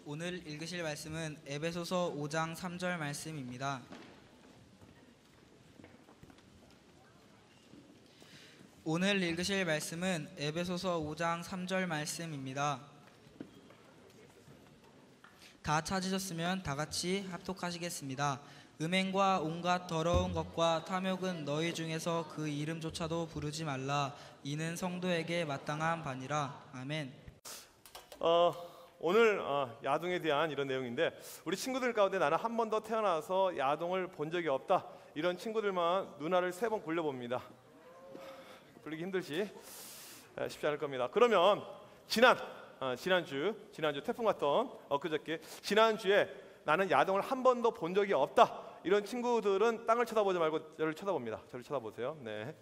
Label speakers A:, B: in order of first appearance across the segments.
A: 오늘 읽으실 말씀은 에베소서 5장 3절 말씀입니다. 오늘 읽으실 말씀은 에베소서 5장 3절 말씀입니다. 다 찾으셨으면 다 같이 합독하시겠습니다. 음행과 온갖 더러운 것과 탐욕은 너희 중에서 그 이름조차도 부르지 말라. 이는 성도에게 마땅한 바니라. 아멘.
B: 오늘 야동에 대한 이런 내용인데, 우리 친구들 가운데 나는 한 번도 태어나서 야동을 본 적이 없다, 이런 친구들만 눈알을 3번 굴려봅니다. 굴리기 힘들지? 쉽지 않을 겁니다. 그러면 지난주 태풍 왔던 엊그저께 지난주에 나는 야동을 한 번도 본 적이 없다, 이런 친구들은 땅을 쳐다보지 말고 저를 쳐다봅니다. 저를 쳐다보세요. 네.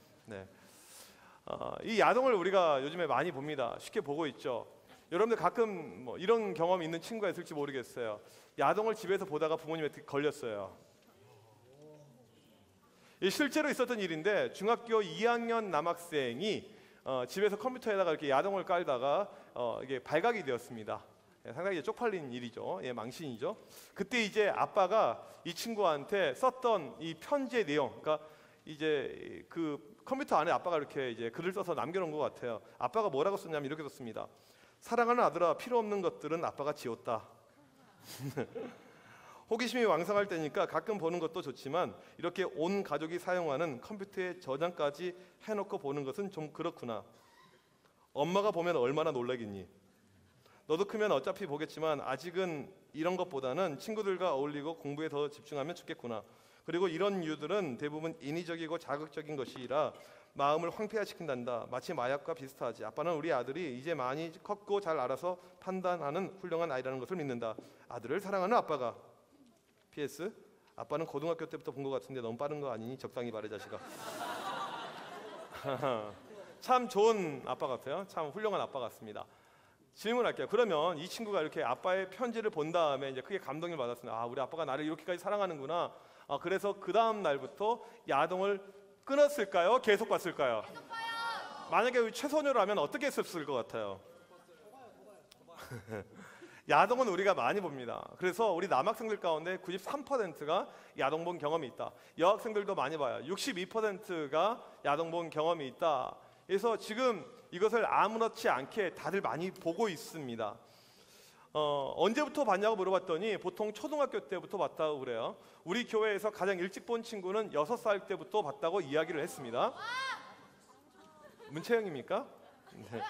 B: 이 야동을 우리가 요즘에 많이 봅니다. 쉽게 보고 있죠. 여러분들 가끔 이런 경험이 있는 친구가 있을지 모르겠어요. 야동을 집에서 보다가 부모님한테 걸렸어요. 실제로 있었던 일인데, 중학교 2학년 남학생이 집에서 컴퓨터에다가 이렇게 야동을 깔다가 이게 발각이 되었습니다. 상당히 쪽팔린 일이죠. 망신이죠. 그때 이제 아빠가 이 친구한테 썼던 이 편지의 내용, 그러니까 이제 그 컴퓨터 안에 아빠가 이렇게 이제 글을 써서 남겨놓은 것 같아요. 아빠가 뭐라고 썼냐면 이렇게 썼습니다. 사랑하는 아들아, 필요 없는 것들은 아빠가 지웠다. 호기심이 왕성할 때니까 가끔 보는 것도 좋지만 이렇게 온 가족이 사용하는 컴퓨터에 저장까지 해놓고 보는 것은 좀 그렇구나. 엄마가 보면 얼마나 놀라겠니? 너도 크면 어차피 보겠지만 아직은 이런 것보다는 친구들과 어울리고 공부에 더 집중하면 좋겠구나. 그리고 이런 이유들은 대부분 인위적이고 자극적인 것이라 마음을 황폐화시킨단다. 마치 마약과 비슷하지. 아빠는 우리 아들이 이제 많이 컸고 잘 알아서 판단하는 훌륭한 아이라는 것을 믿는다. 아들을 사랑하는 아빠가. PS, 아빠는 고등학교 때부터 본 것 같은데 너무 빠른 거 아니니? 적당히 말해 자식아. 참 좋은 아빠 같아요. 참 훌륭한 아빠 같습니다. 질문할게요. 그러면 이 친구가 이렇게 아빠의 편지를 본 다음에 이제 크게 감동을 받았습니다. 우리 아빠가 나를 이렇게까지 사랑하는구나. 그래서 그 다음 날부터 야동을 끊었을까요? 계속 봤을까요? 계속 봐요. 만약에 최소녀라면 어떻게 했을 것 같아요? 야동은 우리가 많이 봅니다. 그래서 우리 남학생들 가운데 93%가 야동 본 경험이 있다. 여학생들도 많이 봐요. 62%가 야동 본 경험이 있다. 그래서 지금 이것을 아무렇지 않게 다들 많이 보고 있습니다. 언제부터 봤냐고 물어봤더니 보통 초등학교 때부터 봤다고 그래요. 우리 교회에서 가장 일찍 본 친구는 6살 때부터 봤다고 이야기를 했습니다. 문채영입니까? 네.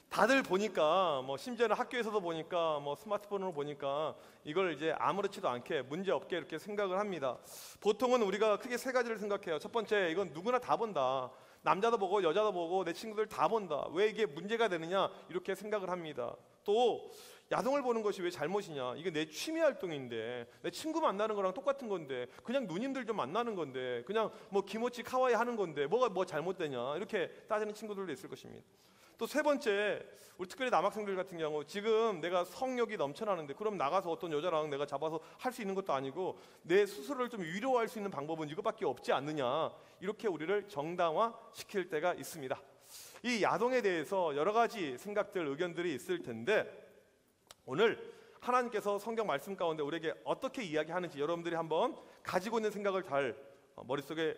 B: 다들 보니까 심지어는 학교에서도 보니까 스마트폰으로 보니까 이걸 이제 아무렇지도 않게 문제없게 이렇게 생각을 합니다. 보통은 우리가 크게 3가지를 생각해요. 첫 번째, 이건 누구나 다 본다. 남자도 보고 여자도 보고 내 친구들 다 본다. 왜 이게 문제가 되느냐, 이렇게 생각을 합니다. 또 야동을 보는 것이 왜 잘못이냐, 이게 내 취미 활동인데, 내 친구 만나는 거랑 똑같은 건데, 그냥 누님들 좀 만나는 건데, 그냥 기모치 카와이 하는 건데 뭐가 잘못되냐, 이렇게 따지는 친구들도 있을 것입니다. 또 3번째, 우리 특별히 남학생들 같은 경우, 지금 내가 성욕이 넘쳐나는데 그럼 나가서 어떤 여자랑 내가 잡아서 할 수 있는 것도 아니고 내 스스로를 좀 위로할 수 있는 방법은 이것밖에 없지 않느냐, 이렇게 우리를 정당화시킬 때가 있습니다. 이 야동에 대해서 여러 가지 생각들, 의견들이 있을 텐데, 오늘 하나님께서 성경 말씀 가운데 우리에게 어떻게 이야기하는지 여러분들이 한번 가지고 있는 생각을 잘 머릿속에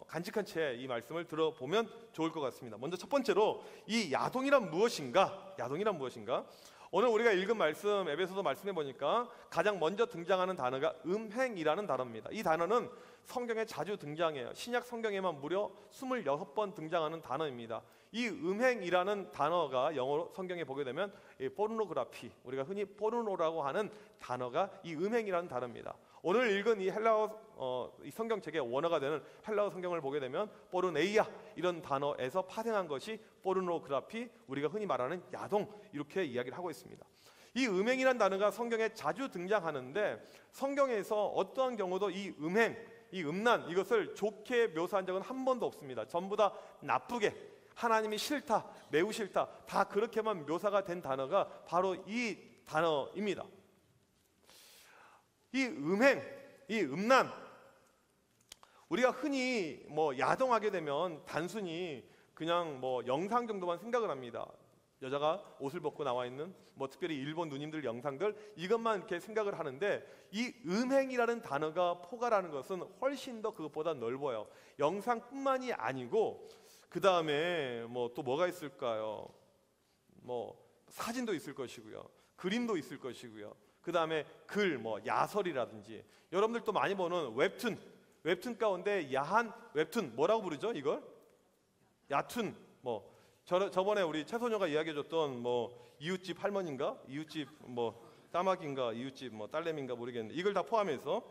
B: 간직한 채 이 말씀을 들어보면 좋을 것 같습니다. 먼저 첫 번째로, 이 야동이란 무엇인가? 야동이란 무엇인가? 오늘 우리가 읽은 말씀, 에베소서 말씀해 보니까 가장 먼저 등장하는 단어가 음행이라는 단어입니다. 이 단어는 성경에 자주 등장해요. 신약 성경에만 무려 26번 등장하는 단어입니다. 이 음행이라는 단어가 영어로 성경에 보게 되면 포르노그라피, 우리가 흔히 포르노라고 하는 단어가 이 음행이라는 단어입니다. 오늘 읽은 이 헬라어 이 성경책의 원어가 되는 헬라어 성경을 보게 되면 포르네이아, 이런 단어에서 파생한 것이 포르노그라피, 우리가 흔히 말하는 야동, 이렇게 이야기를 하고 있습니다. 이 음행이라는 단어가 성경에 자주 등장하는데, 성경에서 어떠한 경우도 이 음행, 이 음란, 이것을 좋게 묘사한 적은 한 번도 없습니다. 전부 다 나쁘게, 하나님이 싫다, 매우 싫다, 다 그렇게만 묘사가 된 단어가 바로 이 단어입니다. 이 음행, 이 음란, 우리가 흔히 야동하게 되면 단순히 그냥 영상 정도만 생각을 합니다. 여자가 옷을 벗고 나와 있는 뭐 특별히 일본 누님들 영상들 이것만 이렇게 생각을 하는데 이 음행이라는 단어가 포괄하는 것은 훨씬 더 그것보다 넓어요. 영상뿐만이 아니고 그 다음에 뭐 또 뭐가 있을까요? 뭐 사진도 있을 것이고요, 그림도 있을 것이고요. 그 다음에 글, 뭐 야설이라든지 여러분들 또 많이 보는 웹툰 가운데 야한 웹툰 뭐라고 부르죠? 이걸 야툰. 뭐 저번에 우리 최소녀가 이야기해줬던 뭐 이웃집 할머니인가, 이웃집 뭐 따마귀인가, 이웃집 뭐 딸내미인가 모르겠는데 이걸 다 포함해서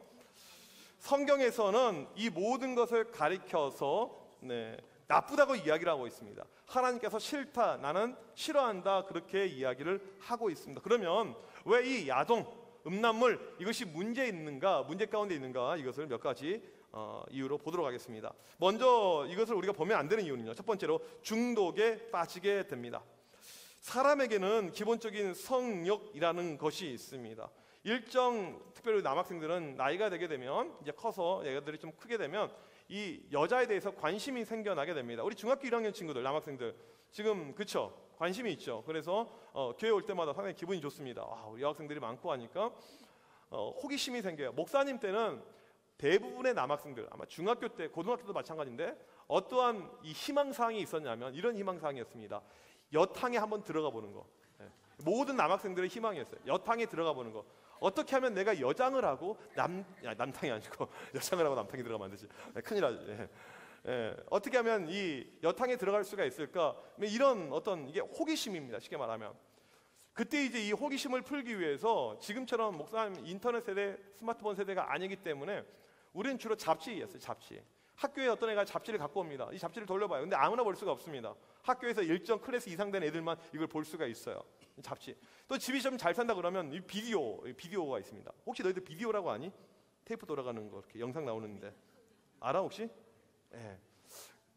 B: 성경에서는 이 모든 것을 가리켜서 나쁘다고 이야기를 하고 있습니다. 하나님께서 싫다, 나는 싫어한다 그렇게 이야기를 하고 있습니다. 그러면 왜 이 야동, 음란물 이것이 문제 가운데 있는가 이것을 몇 가지 이유로 보도록 하겠습니다. 먼저 이것을 우리가 보면 안 되는 이유는요, 첫 번째로 중독에 빠지게 됩니다. 사람에게는 기본적인 성욕이라는 것이 있습니다. 특별히 남학생들은 나이가 되게 되면 이제 커서 애들이 좀 크게 되면 이 여자에 대해서 관심이 생겨나게 됩니다. 우리 중학교 1학년 친구들, 남학생들 지금 그쵸? 관심이 있죠. 그래서 교회 올 때마다 상당히 기분이 좋습니다. 우리 여학생들이 많고 하니까 호기심이 생겨요. 목사님 때는 대부분의 남학생들, 아마 중학교 때, 고등학교도 마찬가지인데 어떠한 이 희망사항이 있었냐면 이런 희망사항이었습니다. 여탕에 한번 들어가 보는 거. 모든 남학생들의 희망이었어요. 여탕에 들어가 보는 거. 어떻게 하면 내가 여장을 하고 남탕이 아니고 여장을 하고 남탕에 들어가면 안 되지. 큰일 나지. 어떻게 하면 이 여탕에 들어갈 수가 있을까? 이런 어떤 이게 호기심입니다. 쉽게 말하면. 그때 이제 이 호기심을 풀기 위해서 지금처럼 목사님 인터넷 세대, 스마트폰 세대가 아니기 때문에 우리는 주로 잡지였어요. 잡지. 학교에 어떤 애가 잡지를 갖고 옵니다. 이 잡지를 돌려봐요. 근데 아무나 볼 수가 없습니다. 학교에서 일정 클래스 이상 된 애들만 이걸 볼 수가 있어요. 잡지. 또 집이 좀 잘 산다 그러면 이 비디오가 있습니다. 혹시 너희들 비디오라고 아니? 테이프 돌아가는 거 이렇게 영상 나오는데 알아 혹시? 예.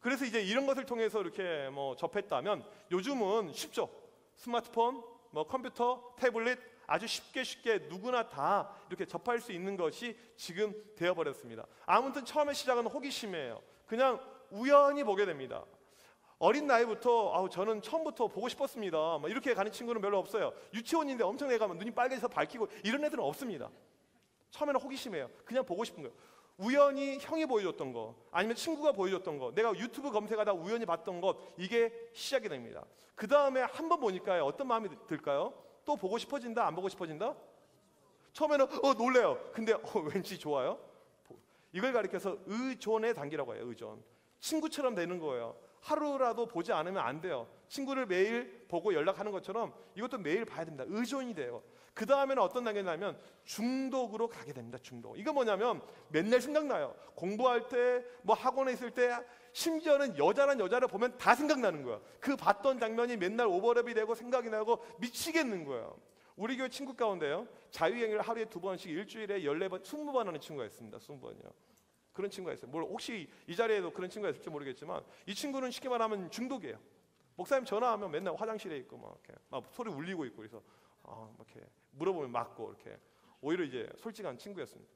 B: 그래서 이제 이런 것을 통해서 이렇게 뭐 접했다면 요즘은 쉽죠. 스마트폰, 뭐 컴퓨터, 태블릿 아주 쉽게 누구나 다 이렇게 접할 수 있는 것이 지금 되어버렸습니다. 아무튼 처음에 시작은 호기심이에요. 그냥 우연히 보게 됩니다. 어린 나이부터 저는 처음부터 보고 싶었습니다. 이렇게 가는 친구는 별로 없어요. 유치원인데 엄청 애가 눈이 빨개져서 밝히고 이런 애들은 없습니다. 처음에는 호기심이에요. 그냥 보고 싶은 거예요. 우연히 형이 보여줬던 거, 아니면 친구가 보여줬던 거, 내가 유튜브 검색하다 우연히 봤던 것, 이게 시작이 됩니다. 그 다음에 한 번 보니까 어떤 마음이 들까요? 또 보고 싶어진다, 안 보고 싶어진다? 처음에는 놀래요. 근데 왠지 좋아요. 이걸 가리켜서 의존의 단계라고 해요. 의존. 친구처럼 되는 거예요. 하루라도 보지 않으면 안 돼요. 친구를 매일 보고 연락하는 것처럼 이것도 매일 봐야 됩니다. 의존이 돼요. 그 다음에는 어떤 단계냐면 중독으로 가게 됩니다. 중독. 이거 뭐냐면 맨날 생각나요. 공부할 때, 뭐 학원에 있을 때, 심지어는 여자를 보면 다 생각나는 거야. 그 봤던 장면이 맨날 오버랩이 되고 생각이 나고 미치겠는 거예요. 우리 교회 친구 가운데요, 자유행위를 하루에 2번씩 일주일에 14번, 20번 하는 친구가 있습니다. 20번이요. 그런 친구가 있어요. 혹시 이 자리에도 그런 친구가 있을지 모르겠지만 이 친구는 쉽게 말하면 중독이에요. 목사님 전화하면 맨날 화장실에 있고 막 소리 울리고 있고 그래서 이렇게 물어보면 맞고 이렇게 오히려 이제 솔직한 친구였습니다.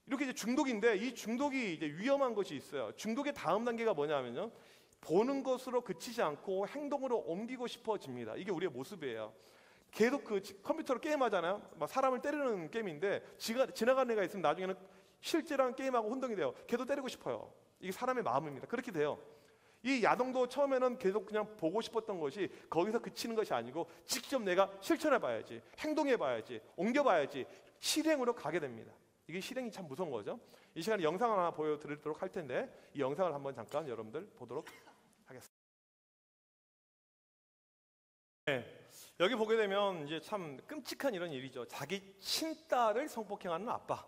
B: 이렇게 이제 중독인데 이 중독이 이제 위험한 것이 있어요. 중독의 다음 단계가 뭐냐면요, 보는 것으로 그치지 않고 행동으로 옮기고 싶어집니다. 이게 우리의 모습이에요. 계속 그 컴퓨터로 게임하잖아요. 막 사람을 때리는 게임인데 지나가는 애가 있으면 나중에는 실제랑 게임하고 혼동이 돼요. 걔도 때리고 싶어요. 이게 사람의 마음입니다. 그렇게 돼요. 이 야동도 처음에는 계속 그냥 보고 싶었던 것이 거기서 그치는 것이 아니고 직접 내가 실천해봐야지, 행동해봐야지, 옮겨봐야지 실행으로 가게 됩니다. 이게 실행이 참 무서운 거죠. 이 시간에 영상 하나 보여드리도록 할 텐데 이 영상을 한번 잠깐 여러분들 보도록 하겠습니다. 여기 보게 되면 이제 참 끔찍한 이런 일이죠. 자기 친딸을 성폭행하는 아빠.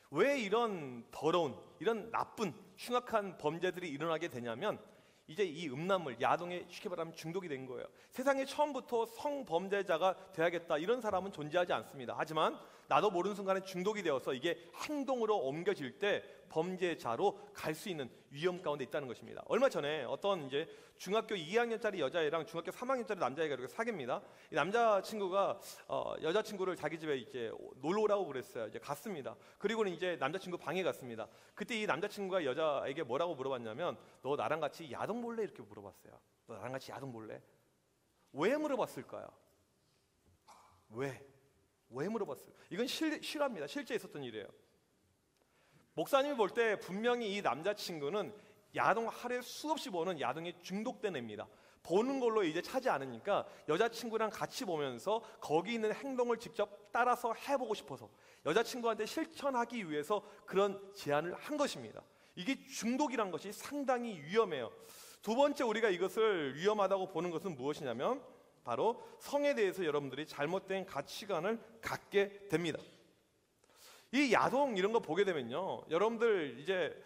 B: 왜 이런 더러운, 이런 나쁜, 흉악한 범죄들이 일어나게 되냐면 이제 이 음란물, 야동에 쉽게 말하면 중독이 된 거예요. 세상에 처음부터 성범죄자가 돼야겠다 이런 사람은 존재하지 않습니다. 하지만 나도 모르는 순간에 중독이 되어서 이게 행동으로 옮겨질 때 범죄자로 갈 수 있는 위험 가운데 있다는 것입니다. 얼마 전에 어떤 이제 중학교 2학년짜리 여자애랑 중학교 3학년짜리 남자애가 이렇게 사귀입니다. 이 남자친구가 여자친구를 자기 집에 이제 놀러 오라고 그랬어요. 이제 갔습니다. 그리고는 이제 남자친구 방에 갔습니다. 그때 이 남자친구가 여자에게 뭐라고 물어봤냐면 너 나랑 같이 야동 볼래? 이렇게 물어봤어요. 너 나랑 같이 야동 볼래? 왜 물어봤을까요? 왜 물어봤어요? 이건 실화입니다. 실제 있었던 일이에요. 목사님이 볼 때 분명히 이 남자친구는 야동, 하루에 수없이 보는 야동에 중독된 애입니다. 보는 걸로 이제 차지 않으니까 여자친구랑 같이 보면서 거기 있는 행동을 직접 따라서 해보고 싶어서 여자친구한테 실천하기 위해서 그런 제안을 한 것입니다. 이게 중독이란 것이 상당히 위험해요. 두 번째 우리가 이것을 위험하다고 보는 것은 무엇이냐면 바로 성에 대해서 여러분들이 잘못된 가치관을 갖게 됩니다. 이 야동 이런 거 보게 되면요, 여러분들 이제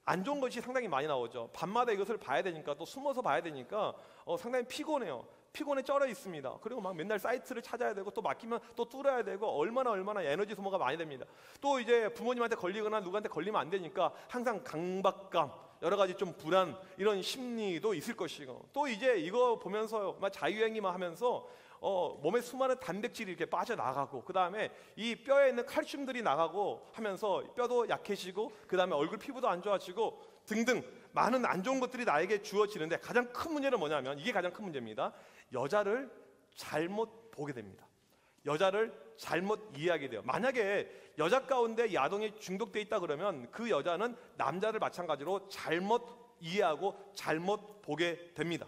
B: 안 좋은 것이 상당히 많이 나오죠. 밤마다 이것을 봐야 되니까, 또 숨어서 봐야 되니까 상당히 피곤해요. 피곤에 쩔어 있습니다. 그리고 막 맨날 사이트를 찾아야 되고, 또 막히면 또 뚫어야 되고, 얼마나 에너지 소모가 많이 됩니다. 또 이제 부모님한테 걸리거나 누구한테 걸리면 안 되니까 항상 강박감, 여러 가지 좀 불안, 이런 심리도 있을 것이고, 또 이제 이거 보면서 막 자유행위만 하면서 몸에 수많은 단백질이 이렇게 빠져나가고, 그 다음에 이 뼈에 있는 칼슘들이 나가고 하면서 뼈도 약해지고, 그 다음에 얼굴 피부도 안 좋아지고 등등 많은 안 좋은 것들이 나에게 주어지는데, 가장 큰 문제는 뭐냐면, 이게 가장 큰 문제입니다. 여자를 잘못 보게 됩니다. 여자를 잘못 이해하게 돼요. 만약에 여자 가운데 야동에 중독돼 있다 그러면 그 여자는 남자를 마찬가지로 잘못 이해하고 잘못 보게 됩니다.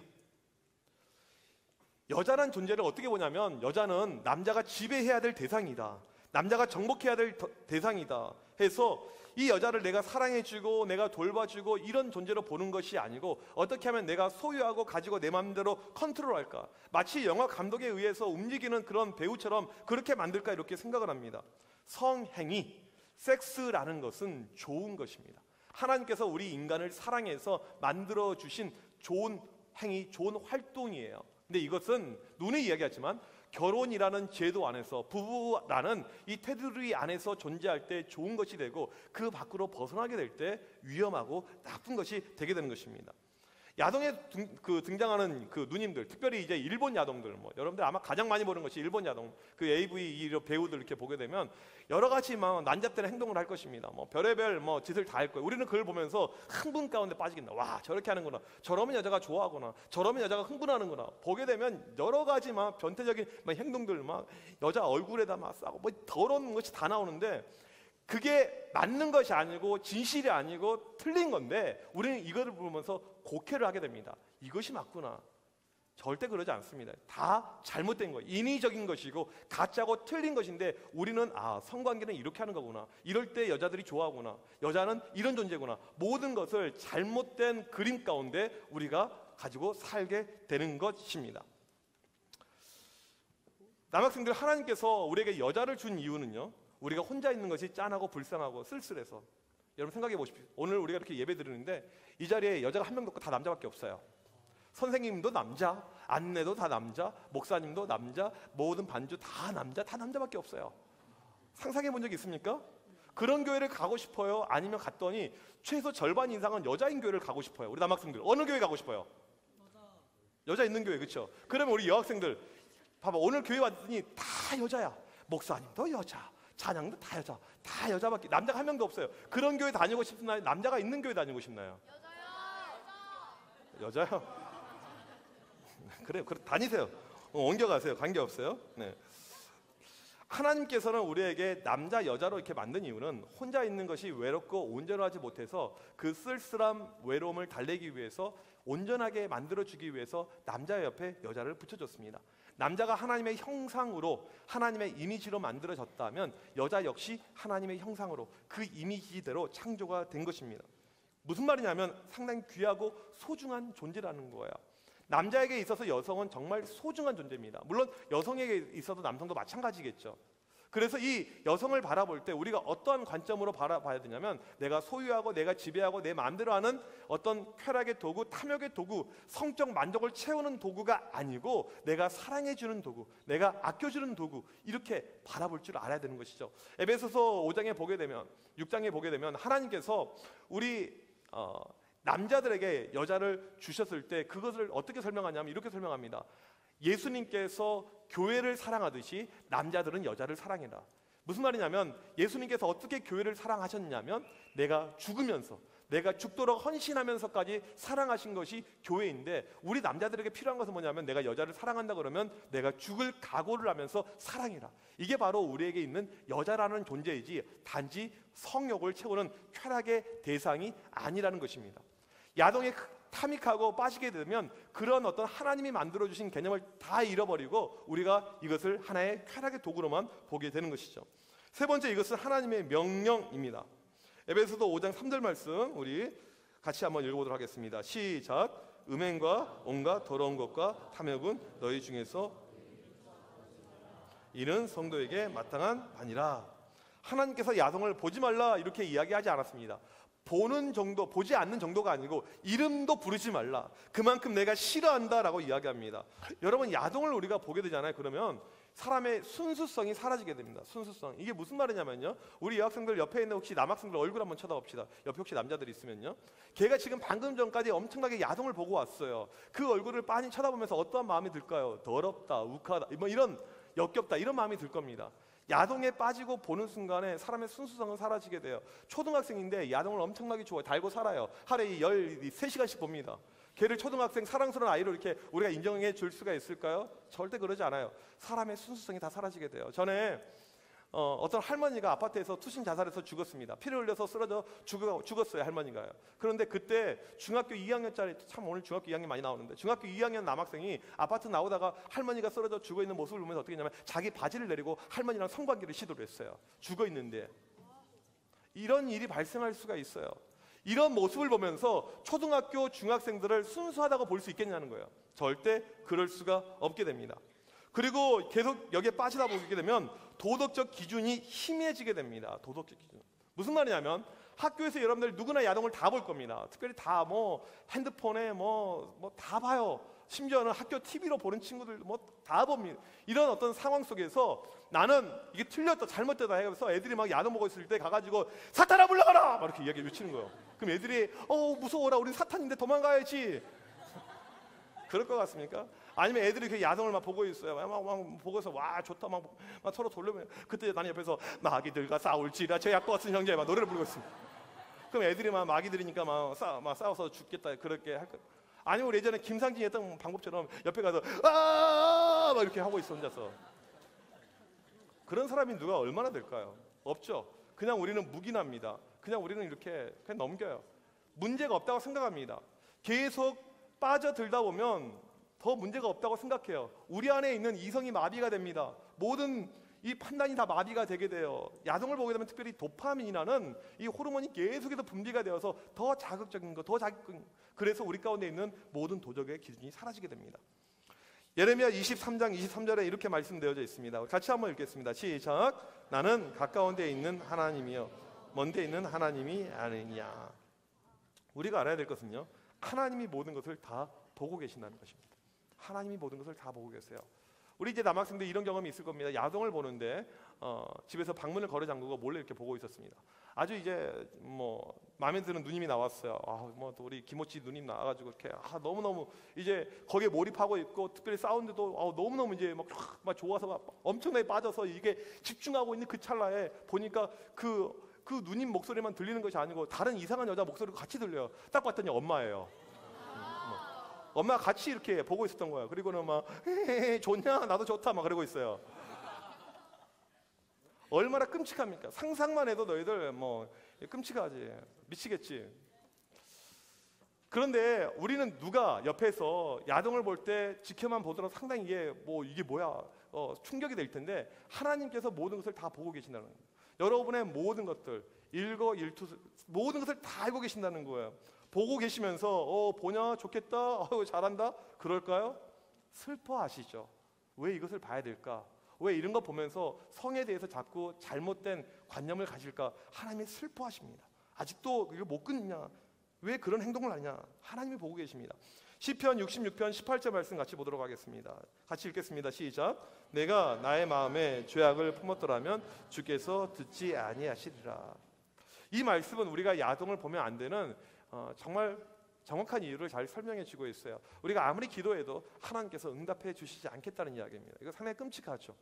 B: 여자란 존재를 어떻게 보냐면, 여자는 남자가 지배해야 될 대상이다, 남자가 정복해야 될 대상이다 해서 이 여자를 내가 사랑해주고 내가 돌봐주고 이런 존재로 보는 것이 아니고, 어떻게 하면 내가 소유하고 가지고 내 마음대로 컨트롤할까, 마치 영화 감독에 의해서 움직이는 그런 배우처럼 그렇게 만들까, 이렇게 생각을 합니다. 성행위, 섹스라는 것은 좋은 것입니다. 하나님께서 우리 인간을 사랑해서 만들어주신 좋은 행위, 좋은 활동이에요. 근데 이것은 눈에 이야기하지만 결혼이라는 제도 안에서, 부부라는 이 테두리 안에서 존재할 때 좋은 것이 되고, 그 밖으로 벗어나게 될 때 위험하고 나쁜 것이 되게 되는 것입니다. 야동에 등장하는 그 누님들, 특별히 이제 일본 야동들, 여러분들 아마 가장 많이 보는 것이 일본 야동, 그 AV 배우들 이렇게 보게 되면 여러 가지 막 난잡된 행동을 할 것입니다. 별의별 짓을 다 할 거예요. 우리는 그걸 보면서 흥분 가운데 빠지겠다. 와, 저렇게 하는구나. 저러면 여자가 좋아하구나. 저러면 여자가 흥분하는구나. 보게 되면 여러 가지 막 변태적인 행동들, 막 여자 얼굴에다 막 싸고 더러운 것이 다 나오는데, 그게 맞는 것이 아니고 진실이 아니고 틀린 건데, 우리는 이거를 보면서 곡해를 하게 됩니다. 이것이 맞구나. 절대 그러지 않습니다. 다 잘못된 거예요. 인위적인 것이고 가짜고 틀린 것인데, 우리는 성관계는 이렇게 하는 거구나, 이럴 때 여자들이 좋아하구나, 여자는 이런 존재구나, 모든 것을 잘못된 그림 가운데 우리가 가지고 살게 되는 것입니다. 남학생들, 하나님께서 우리에게 여자를 준 이유는요, 우리가 혼자 있는 것이 짠하고 불쌍하고 쓸쓸해서. 여러분 생각해 보십시오. 오늘 우리가 이렇게 예배 드리는데 이 자리에 여자가 한 명도 없고 다 남자밖에 없어요. 선생님도 남자, 안내도 다 남자, 목사님도 남자, 모든 반주 다 남자, 다 남자밖에 없어요. 상상해 본 적 있습니까? 그런 교회를 가고 싶어요? 아니면 갔더니 최소 절반 이상은 여자인 교회를 가고 싶어요? 우리 남학생들 어느 교회 가고 싶어요? 여자 있는 교회, 그렇죠? 그러면 우리 여학생들 봐봐, 오늘 교회 왔더니 다 여자야. 목사님도 여자, 찬양도 다 여자, 다 여자밖에, 남자가 한 명도 없어요. 그런 교회 다니고 싶나요? 남자가 있는 교회 다니고 싶나요? 여자요? 그래요, 다니세요. 옮겨가세요. 관계없어요. 네. 하나님께서는 우리에게 남자 여자로 이렇게 만든 이유는, 혼자 있는 것이 외롭고 온전하지 못해서 그 쓸쓸함, 외로움을 달래기 위해서, 온전하게 만들어주기 위해서 남자 옆에 여자를 붙여줬습니다. 남자가 하나님의 형상으로, 하나님의 이미지로 만들어졌다면 여자 역시 하나님의 형상으로 그 이미지대로 창조가 된 것입니다. 무슨 말이냐면 상당히 귀하고 소중한 존재라는 거예요. 남자에게 있어서 여성은 정말 소중한 존재입니다. 물론 여성에게 있어도 남성도 마찬가지겠죠. 그래서 이 여성을 바라볼 때 우리가 어떠한 관점으로 바라봐야 되냐면, 내가 소유하고 내가 지배하고 내 마음대로 하는 어떤 쾌락의 도구, 탐욕의 도구, 성적 만족을 채우는 도구가 아니고 내가 사랑해주는 도구, 내가 아껴주는 도구, 이렇게 바라볼 줄 알아야 되는 것이죠. 에베소서 5장에 보게 되면, 6장에 보게 되면 하나님께서 우리 남자들에게 여자를 주셨을 때 그것을 어떻게 설명하냐면 이렇게 설명합니다. 예수님께서 교회를 사랑하듯이 남자들은 여자를 사랑해라. 무슨 말이냐면, 예수님께서 어떻게 교회를 사랑하셨냐면, 내가 죽으면서 내가 죽도록 헌신하면서까지 사랑하신 것이 교회인데, 우리 남자들에게 필요한 것은 뭐냐면 내가 여자를 사랑한다 그러면 내가 죽을 각오를 하면서 사랑해라. 이게 바로 우리에게 있는 여자라는 존재이지 단지 성욕을 채우는 쾌락의 대상이 아니라는 것입니다. 야동에 탐닉하고 빠지게 되면 그런 어떤 하나님이 만들어주신 개념을 다 잃어버리고 우리가 이것을 하나의 쾌락의 도구로만 보게 되는 것이죠. 세 번째, 이것은 하나님의 명령입니다. 에베소서 5장 3절 말씀 우리 같이 한번 읽어보도록 하겠습니다. 시작. 음행과 온갖 더러운 것과 탐욕은 너희 중에서 이는 성도에게 마땅한 바니라. 하나님께서 야동을 보지 말라 이렇게 이야기하지 않았습니다. 보는 정도, 보지 않는 정도가 아니고 이름도 부르지 말라. 그만큼 내가 싫어한다라고 이야기합니다. 여러분, 야동을 우리가 보게 되잖아요. 그러면 사람의 순수성이 사라지게 됩니다. 순수성. 이게 무슨 말이냐면요, 우리 여학생들 옆에 있는 혹시 남학생들 얼굴 한번 쳐다봅시다. 옆에 혹시 남자들이 있으면요, 걔가 지금 방금 전까지 엄청나게 야동을 보고 왔어요. 그 얼굴을 빤히 쳐다보면서 어떠한 마음이 들까요? 더럽다, 욱하다, 뭐 이런, 역겹다, 이런 마음이 들 겁니다. 야동에 빠지고 보는 순간에 사람의 순수성은 사라지게 돼요. 초등학생인데 야동을 엄청나게 좋아해. 달고 살아요. 하루에 13시간씩 봅니다. 걔를 초등학생 사랑스러운 아이로 이렇게 우리가 인정해 줄 수가 있을까요? 절대 그러지 않아요. 사람의 순수성이 다 사라지게 돼요. 전에 어떤 할머니가 아파트에서 투신 자살해서 죽었습니다. 피를 흘려서 쓰러져 죽었어요, 할머니가요. 그런데 그때 중학교 2학년짜리, 참 오늘 중학교 2학년 많이 나오는데, 중학교 2학년 남학생이 아파트 나오다가 할머니가 쓰러져 죽어 있는 모습을 보면서 어떻게 했냐면 자기 바지를 내리고 할머니랑 성관계를 시도를 했어요. 죽어 있는데. 이런 일이 발생할 수가 있어요. 이런 모습을 보면서 초등학교 중학생들을 순수하다고 볼 수 있겠냐는 거예요. 절대 그럴 수가 없게 됩니다. 그리고 계속 여기에 빠지다 보게 되면 도덕적 기준이 희미해지게 됩니다. 도덕적 기준. 무슨 말이냐면 학교에서 여러분들 누구나 야동을 다 볼 겁니다. 특별히 다 뭐 핸드폰에 뭐 다 봐요. 심지어는 학교 TV로 보는 친구들 뭐 다 봅니다. 이런 어떤 상황 속에서 나는 이게 틀렸다, 잘못됐다 해서 애들이 막 야동 보고 있을 때 가가지고 사탄아 물러가라! 막 이렇게 이야기 외치는 거예요. 그럼 애들이 무서워라, 우린 사탄인데 도망가야지. 그럴 것 같습니까? 아니면 애들이 그 야동을 막 보고 있어요. 막 보고서 와 좋다 막 서로 돌려보면, 그때 나는 옆에서 마귀들과 싸울지라 죄악 같은 형제 막 노래를 부르고 있습니다. 그럼 애들이 막 마귀들이니까 막 싸워서 죽겠다 그렇게 할 거예요. 아니면 우리 예전에 김상진이 했던 방법처럼 옆에 가서 막 이렇게 하고 있어 혼자서. 그런 사람이 누가 얼마나 될까요? 없죠. 그냥 우리는 묵인합니다. 그냥 우리는 이렇게 그냥 넘겨요. 문제가 없다고 생각합니다. 계속 빠져들다 보면 더 문제가 없다고 생각해요. 우리 안에 있는 이성이 마비가 됩니다. 모든 이 판단이 다 마비가 되게 돼요. 야동을 보게 되면 특별히 도파민이라는 이 호르몬이 계속해서 분비가 되어서 더 자극적인 거, 더 자극적인, 그래서 우리 가운데 있는 모든 도덕의 기준이 사라지게 됩니다. 예레미야 23장 23절에 이렇게 말씀되어져 있습니다. 같이 한번 읽겠습니다. 시작. 나는 가까운 데 있는 하나님이여 먼 데 있는 하나님이 아니냐. 우리가 알아야 될 것은요, 하나님이 모든 것을 다 보고 계신다는 것입니다. 하나님이 모든 것을 다 보고 계세요. 우리 이제 남학생들 이런 경험이 있을 겁니다. 야동을 보는데 집에서 방문을 걸어 잠그고 몰래 이렇게 보고 있었습니다. 아주 이제 뭐 마음에 드는 누님이 나왔어요. 뭐 또 우리 김호치 누님 나와가지고 이렇게 너무너무 이제 거기에 몰입하고 있고, 특별히 사운드도 너무너무 이제 막 좋아서 막 엄청나게 빠져서 이게 집중하고 있는 그 찰나에 보니까 그 누님 목소리만 들리는 것이 아니고 다른 이상한 여자 목소리가 같이 들려요. 딱 봤더니 엄마예요. 엄마가 같이 이렇게 보고 있었던 거예요. 그리고는 막 좋냐, 나도 좋다 막 그러고 있어요. 얼마나 끔찍합니까? 상상만 해도 너희들 뭐 끔찍하지, 미치겠지. 그런데 우리는 누가 옆에서 야동을 볼 때 지켜만 보더라도 상당히 이게 뭐야 충격이 될 텐데, 하나님께서 모든 것을 다 보고 계신다는 거예요. 여러분의 모든 것들, 일거일투 모든 것을 다 알고 계신다는 거예요. 보고 계시면서 보냐, 좋겠다, 잘한다 그럴까요? 슬퍼하시죠. 왜 이것을 봐야 될까? 왜 이런 거 보면서 성에 대해서 자꾸 잘못된 관념을 가질까? 하나님이 슬퍼하십니다. 아직도 이거 못 끊냐? 왜 그런 행동을 하냐? 하나님이 보고 계십니다. 시편 66편 18절 말씀 같이 보도록 하겠습니다. 같이 읽겠습니다. 시작. 내가 나의 마음에 죄악을 품었더라면 주께서 듣지 아니하시리라. 이 말씀은 우리가 야동을 보면 안 되는 정말 정확한 이유를 잘 설명해 주고 있어요. 우리가 아무리 기도해도 하나님께서 응답해 주시지 않겠다는 이야기입니다. 이거 상당히 끔찍하죠.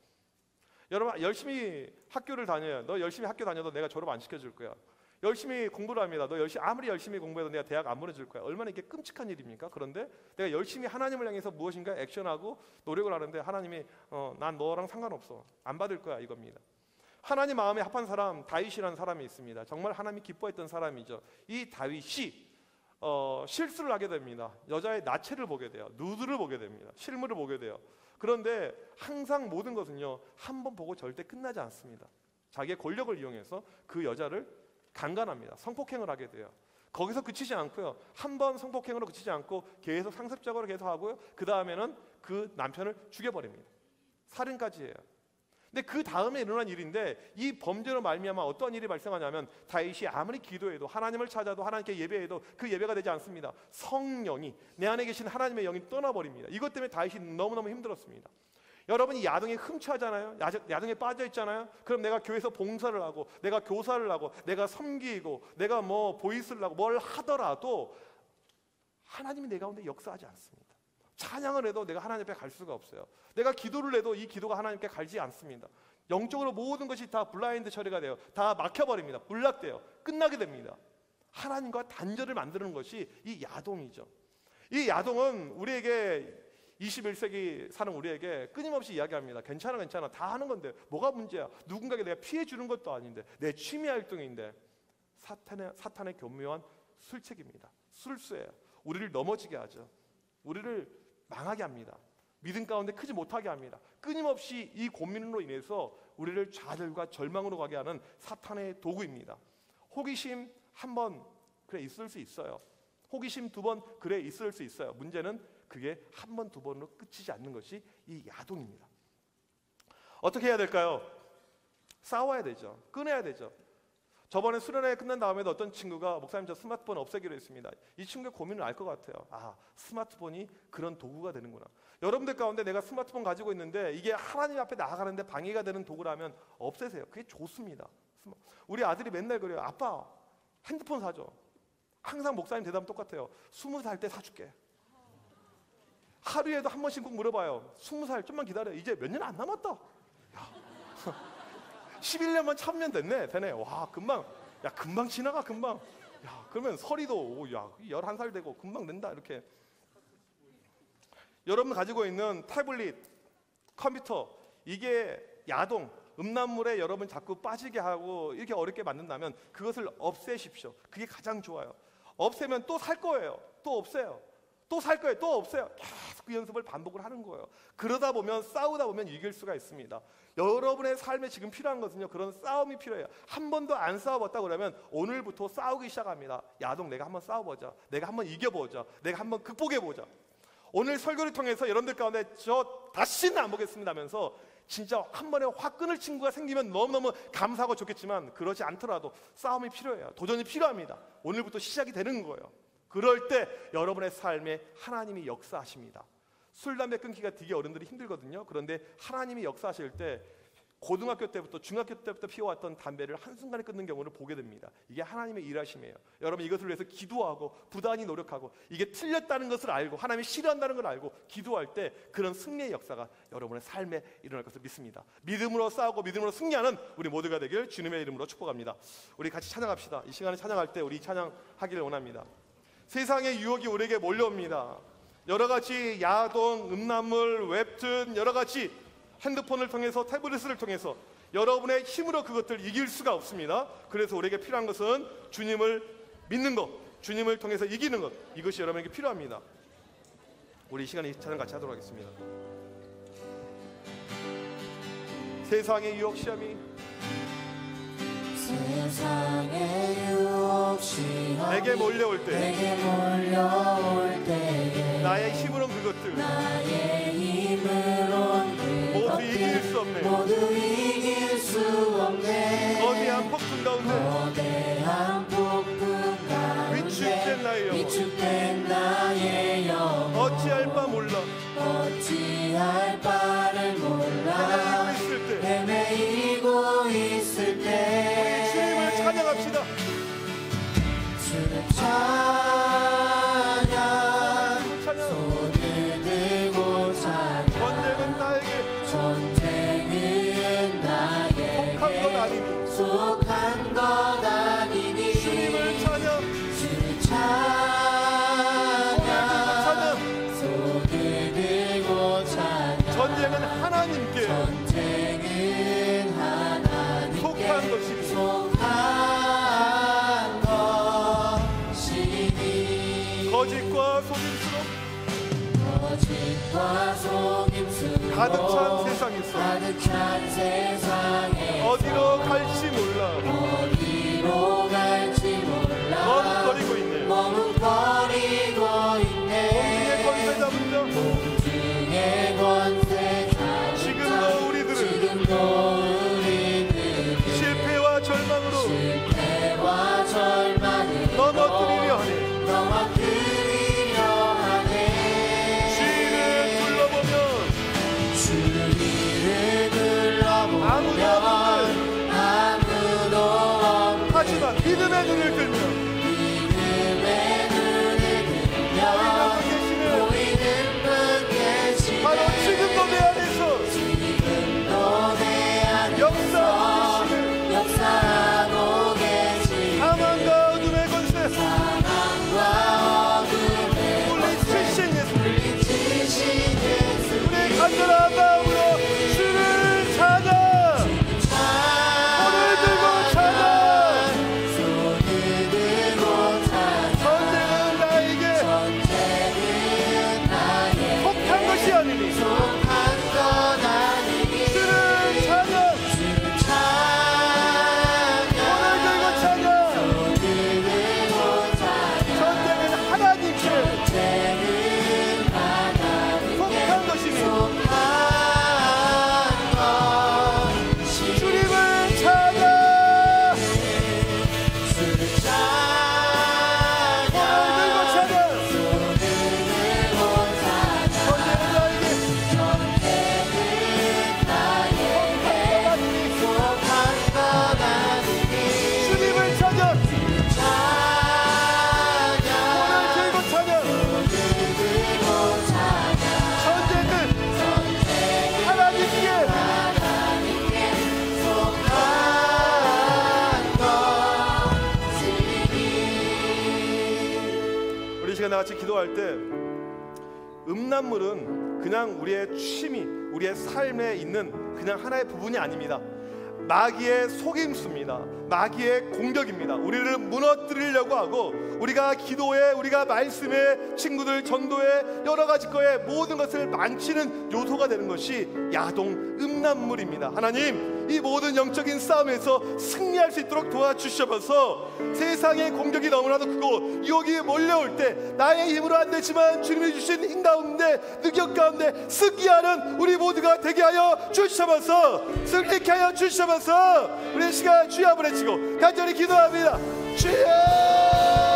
B: 여러분 열심히 학교를 다녀요. 너 열심히 학교 다녀도 내가 졸업 안 시켜줄 거야. 열심히 공부를 합니다. 너 아무리 열심히 공부해도 내가 대학 안 보내줄 거야. 얼마나 이게 끔찍한 일입니까? 그런데 내가 열심히 하나님을 향해서 무엇인가 액션하고 노력을 하는데 하나님이 난 너랑 상관없어. 안 받을 거야 이겁니다. 하나님 마음에 합한 사람 다윗이라는 사람이 있습니다. 정말 하나님이 기뻐했던 사람이죠. 이 다윗이 실수를 하게 됩니다. 여자의 나체를 보게 돼요. 누드를 보게 됩니다. 실물을 보게 돼요. 그런데 항상 모든 것은요, 한 번 보고 절대 끝나지 않습니다. 자기의 권력을 이용해서 그 여자를 강간합니다. 성폭행을 하게 돼요. 거기서 그치지 않고요, 한 번 성폭행으로 그치지 않고 계속 상습적으로 계속 하고요, 그 다음에는 그 남편을 죽여버립니다. 살인까지 해요. 근데 그 다음에 일어난 일인데, 이 범죄로 말미암아 어떤 일이 발생하냐면, 다윗이 아무리 기도해도 하나님을 찾아도 하나님께 예배해도 그 예배가 되지 않습니다. 성령이, 내 안에 계신 하나님의 영이 떠나버립니다. 이것 때문에 다윗이 너무너무 힘들었습니다. 여러분이 야동에 흠취하잖아요. 야동에 빠져 있잖아요. 그럼 내가 교회에서 봉사를 하고, 내가 교사를 하고, 내가 섬기고, 내가 뭐 보이스를 하고 뭘 하더라도 하나님이 내 가운데 역사하지 않습니다. 찬양을 해도 내가 하나님 앞에 갈 수가 없어요. 내가 기도를 해도 이 기도가 하나님께 갈지 않습니다. 영적으로 모든 것이 다 블라인드 처리가 돼요. 다 막혀버립니다. 불락돼요. 끝나게 됩니다. 하나님과 단절을 만드는 것이 이 야동이죠. 이 야동은 우리에게 21세기 사는 우리에게 끊임없이 이야기합니다. 괜찮아 다 하는 건데 뭐가 문제야? 누군가에게 내가 피해 주는 것도 아닌데, 내 취미 활동인데. 사탄의 교묘한 술책입니다. 술수예요. 우리를 넘어지게 하죠. 우리를 망하게 합니다. 믿음 가운데 크지 못하게 합니다. 끊임없이 이 고민으로 인해서 우리를 좌절과 절망으로 가게 하는 사탄의 도구입니다. 호기심 한 번 그래 있을 수 있어요. 호기심 두 번 그래 있을 수 있어요. 문제는 그게 한 번, 두 번으로 끝이지 않는 것이 이 야동입니다. 어떻게 해야 될까요? 싸워야 되죠. 끊어야 되죠. 저번에 수련회 끝난 다음에도 어떤 친구가, 목사님 저 스마트폰 없애기로 했습니다. 이 친구의 고민을 알 것 같아요. 아, 스마트폰이 그런 도구가 되는구나. 여러분들 가운데 내가 스마트폰 가지고 있는데 이게 하나님 앞에 나아가는데 방해가 되는 도구라면 없애세요. 그게 좋습니다. 우리 아들이 맨날 그래요. 아빠 핸드폰 사줘. 항상 목사님 대답은 똑같아요. 20살 때 사줄게. 하루에도 한 번씩 꼭 물어봐요. 20살 좀만 기다려. 이제 몇 년 안 남았다. 야. 11년만 참으면 되네. 와, 금방 지나가, 금방. 야, 그러면 설이도, 11살 되고 금방 된다, 이렇게. 여러분 가지고 있는 태블릿, 컴퓨터, 이게 야동, 음란물에 여러분 자꾸 빠지게 하고 이렇게 어렵게 만든다면 그것을 없애십시오. 그게 가장 좋아요. 없애면 또 살 거예요. 또 없애요. 또 살 거예요. 또 없애요. 계속 그 연습을 반복을 하는 거예요. 그러다 보면, 싸우다 보면 이길 수가 있습니다. 여러분의 삶에 지금 필요한 것은요, 그런 싸움이 필요해요. 한 번도 안 싸워봤다 그러면 오늘부터 싸우기 시작합니다. 야동 내가 한번 싸워보자. 내가 한번 이겨보자. 내가 한번 극복해보자. 오늘 설교를 통해서 여러분들 가운데 저 다시는 안 보겠습니다 하면서 진짜 한 번에 확 끊을 친구가 생기면 너무너무 감사하고 좋겠지만, 그러지 않더라도 싸움이 필요해요. 도전이 필요합니다. 오늘부터 시작이 되는 거예요. 그럴 때 여러분의 삶에 하나님이 역사하십니다. 술, 담배 끊기가 되게 어른들이 힘들거든요. 그런데 하나님이 역사하실 때 고등학교 때부터 중학교 때부터 피워왔던 담배를 한순간에 끊는 경우를 보게 됩니다. 이게 하나님의 일하심이에요. 여러분 이것을 위해서 기도하고 부단히 노력하고, 이게 틀렸다는 것을 알고 하나님이 싫어한다는 걸 알고 기도할 때 그런 승리의 역사가 여러분의 삶에 일어날 것을 믿습니다. 믿음으로 싸우고 믿음으로 승리하는 우리 모두가 되길 주님의 이름으로 축복합니다. 우리 같이 찬양합시다. 이 시간에 찬양할 때 우리 찬양하기를 원합니다. 세상의 유혹이 우리에게 몰려옵니다. 여러 가지 야동, 음란물, 웹툰, 여러 가지 핸드폰을 통해서, 태블릿을 통해서 여러분의 힘으로 그것들 이길 수가 없습니다. 그래서 우리에게 필요한 것은 주님을 믿는 것, 주님을 통해서 이기는 것, 이것이 여러분에게 필요합니다. 우리 이 시간에 찬양 같이 하도록 하겠습니다. 세상의 유혹 시험이 내게 몰려올 때, 나의 힘으론 그것들 모두 이길 수 없네. 거대한 폭풍 가운데 위축된 나의 영 어찌할 바 몰라 헤매이고 있을 때 우리 주님을 찬양합시다. 주님 찬양 손을 들고 찬양 전쟁은 나에게 속한 것 아니니
C: 전쟁은 하나님께
B: 속한 것이니
C: 속한 것이니
B: 거짓과 속임수로
C: 거짓과 속임수로
B: 가득 찬 세상에서
C: 가득 찬 세상에
B: 어디로 갈지 몰라
C: 어디로 갈지 몰라
B: 머뭇거리고 있네.
C: 머뭇거리고 있네.
B: 공중의 권세 잡은 자
C: 공중의 권세 잡은
B: 지금도
C: 자
B: 우리들은
C: 지금도 우리들은
B: 실패와 절망으로
C: 실패와 절망으로
B: 넘어뜨리려 하네.
C: 넘어뜨리려 하네.
B: 주위를 둘러보면
C: 주위를 둘러보면 아무도 없는
B: 하지만 믿음의 눈을 들면
C: 믿음의 눈을 들며 보이는 분 계시네.
B: 바로 지금도 내 안에서
C: 지금도 내 안에서
B: 역사하고
C: 역사하고 계시네.
B: 사망과 어둠의 권세
C: 사랑과 어둠의
B: 물리치신 예수
C: 물리치신 예수
B: 우리 간절한 마음으로 주를 찾아 손을 들고 찾아
C: 손을 들고 찾아
B: 전쟁은 나에게
C: 전쟁은 나의
B: 속한 것이 아니니
C: 속한 건 아니니
B: 주를 찾아
C: 주를 찾아
B: 손을 들고 찾아
C: 손을 들고 찾아
B: 전쟁은 하나님께
C: 전쟁은 하나님께
B: 속한 것이니
C: 속한 것이
B: 주님을 찾아
C: 주를 찾아
B: 손을 들고 찾아
C: 손을 들고 찾아
B: 전쟁은 나에게
C: 전쟁은 나에게 속한 건 아니니
B: 주님을 찾아
C: 찾아
B: 손을 들고 찾아
C: 들고 찾아
B: 전쟁은 하나님께
C: 하나님께 속한 것이니.
B: 우리 시간 같이 기도할 때 음란물은 그냥 우리의 취미, 우리의 삶에 있는 그냥 하나의 부분이 아닙니다. 마귀의 속임수입니다. 마귀의 공격입니다. 우리를 무너뜨리려고 하고 우리가 기도에, 우리가 말씀에, 친구들 전도에 여러 가지 거에 모든 것을 망치는 요소가 되는 것이 야동 음란물입니다. 하나님, 이 모든 영적인 싸움에서 승리할 수 있도록 도와주셔서 세상의 공격이 너무나도 크고 유혹이 몰려올 때 나의 힘으로 안 되지만 주님이 주신 힘 가운데 능력 가운데 승리하는 우리 모두가 되게 하여 주셔서 승리케 하여 주셔서 우리 시간 주여 한번 외치고 간절히 기도합니다. 주여!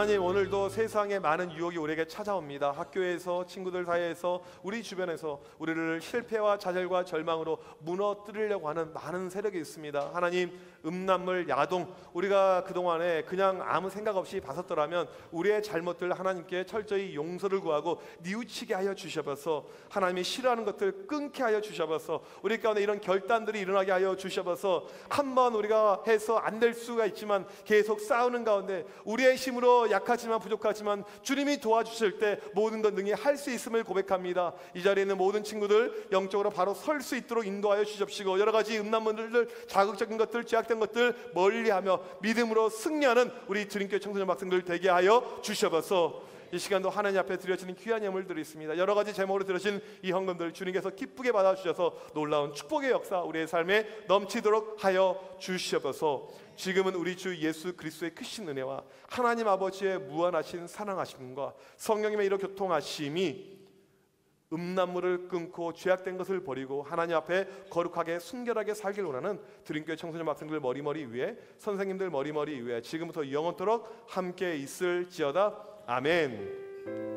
B: 하나님, 오늘도 세상에 많은 유혹이 우리에게 찾아옵니다. 학교에서, 친구들 사이에서, 우리 주변에서 우리를 실패와 좌절과 절망으로 무너뜨리려고 하는 많은 세력이 있습니다. 하나님, 음란물, 야동, 우리가 그동안에 그냥 아무 생각 없이 봤었더라면 우리의 잘못들 하나님께 철저히 용서를 구하고 뉘우치게 하여 주셔서, 하나님이 싫어하는 것들 끊게 하여 주셔서, 우리 가운데 이런 결단들이 일어나게 하여 주셔서, 한번 우리가 해서 안 될 수가 있지만 계속 싸우는 가운데 우리의 힘으로 약하지만 부족하지만 주님이 도와주실 때 모든 것 능히 할 수 있음을 고백합니다. 이 자리에 있는 모든 친구들 영적으로 바로 설 수 있도록 인도하여 주십시고, 여러 가지 음란물들, 자극적인 것들, 죄악된 것들 멀리하며 믿음으로 승리하는 우리 주님께 청소년 학생들 되게 하여 주셔서, 이 시간도 하나님 앞에 드려지는 귀한 예물들이 있습니다. 여러 가지 제목으로 드려진 이 헌금들 주님께서 기쁘게 받아주셔서 놀라운 축복의 역사 우리의 삶에 넘치도록 하여 주시옵소서. 지금은 우리 주 예수 그리스도의 크신 은혜와 하나님 아버지의 무한하신 사랑하심과 성령님의 이런 교통하심이 음란물을 끊고 죄악된 것을 버리고 하나님 앞에 거룩하게 순결하게 살길 원하는 드림교회 청소년 학생들 머리머리 위에, 선생님들 머리머리 위에 지금부터 영원토록 함께 있을지어다. 아멘.